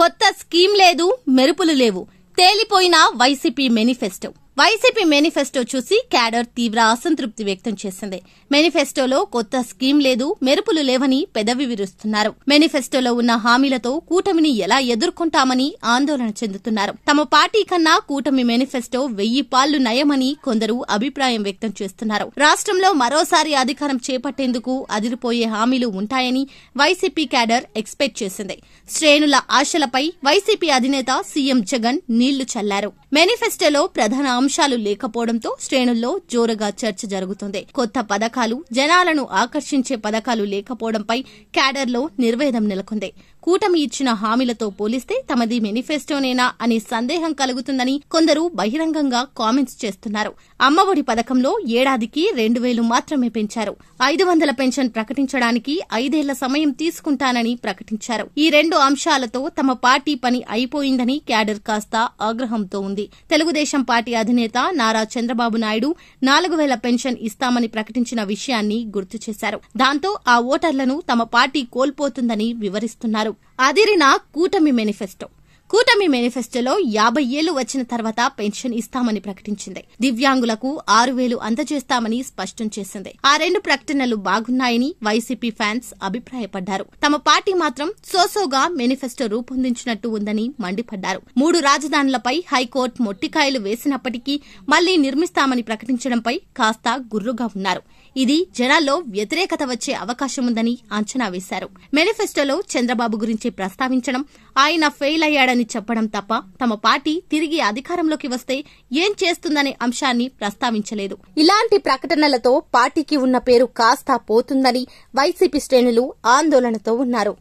కొత్త స్కీమ్ లేదు, మెరుపులు లేవు, తేలిపోయిన వైసీపీ మేనిఫెస్టో. వైసీపీ మేనిఫెస్టో చూసి క్యాడర్ తీవ్ర అసంతృప్తి వ్యక్తం చేసింది. మేనిఫెస్టోలో కొత్త స్కీమ్ లేదు, మెరుపులు లేవని పెదవి విరుస్తున్నారు. మేనిఫెస్టోలో ఉన్న హామీలతో కూటమిని ఎలా ఎదుర్కొంటామని ఆందోళన చెందుతున్నారు. తమ పార్టీ కన్నా కూటమి మేనిఫెస్టో 1000 పాళ్లు నయమని కొందరు అభిప్రాయం వ్యక్తం చేస్తున్నారు. రాష్ట్రంలో మరోసారి అధికారం చేపట్టేందుకు అదిరిపోయే హామీలు ఉంటాయని వైసీపీ క్యాడర్ ఎక్స్పెక్ట్ చేసింది. శ్రేణుల ఆశలపై వైసీపీ అధినేత సీఎం జగన్ నీళ్లు చల్లారు. మేనిఫెస్టోలో ప్రధాన అంశాలు లేకపోవడంతో శ్రేణుల్లో జోరుగా చర్చ జరుగుతుంది. కొత్త పథకాలు, జనాలను ఆకర్షించే పథకాలు లేకపోవడంపై క్యాడర్లో నిర్వేదం నెలకొంది. కూటమి ఇచ్చిన హామీలతో పోలిస్తే తమది మేనిఫెస్టోనేనా అనే సందేహం కలుగుతుందని కొందరు బహిరంగంగా కామెంట్స్ చేస్తున్నారు. అమ్మఒడి పథకంలో ఏడాదికి 2000 మాత్రమే పెంచారు. 500 పెన్షన్ ప్రకటించడానికి 5 ఏళ్ల సమయం తీసుకుంటానని ప్రకటించారు. ఈ 2 అంశాలతో తమ పార్టీ పని అయిపోయిందని క్యాడర్ కాస్త ఆగ్రహంతో ఉంది. తెలుగుదేశం పార్టీ అధినేత నారా చంద్రబాబు నాయుడు 4000 పెన్షన్ ఇస్తామని ప్రకటించిన విషయాన్ని గుర్తు చేశారు. దాంతో ఆ ఓటర్లను తమ పార్టీ కోల్పోతుందని వివరిస్తున్నారు. అదిరిన కూటమి మేనిఫెస్టో. కూటమి మేనిఫెస్టోలో 50 ఏళ్లు వచ్చిన తర్వాత పెన్షన్ ఇస్తామని ప్రకటించింది. దివ్యాంగులకు 6000 అందజేస్తామని స్పష్టం చేసింది. ఆ 2 ప్రకటనలు బాగున్నాయని వైసీపీ ఫ్యాన్స్ అభిప్రాయపడ్డారు. తమ పార్టీ మాత్రం సోసోగా మేనిఫెస్టో రూపొందించినట్టు ఉందని మండిపడ్డారు. 3 రాజధానులపై హైకోర్టు మొట్టికాయలు వేసినప్పటికీ మళ్లీ నిర్మిస్తామని ప్రకటించడంపై కాస్త గుర్రుగా ఉన్నారు. ఇది జనాల్లో వ్యతిరేకత వచ్చే అవకాశముందని అంచనా వేశారు. మేనిఫెస్టోలో చంద్రబాబు గురించి ప్రస్తావించడం, ఆయన ఫెయిల్ అయ్యాడని చెప్పడం తప్ప తమ పార్టీ తిరిగి అధికారంలోకి వస్తే ఏం చేస్తుందనే అంశాన్ని ప్రస్తావించలేదు. ఇలాంటి ప్రకటనలతో పార్టీకి ఉన్న పేరు కాస్త పోతుందని వైసీపీ శ్రేణులు ఆందోళనతో ఉన్నారు.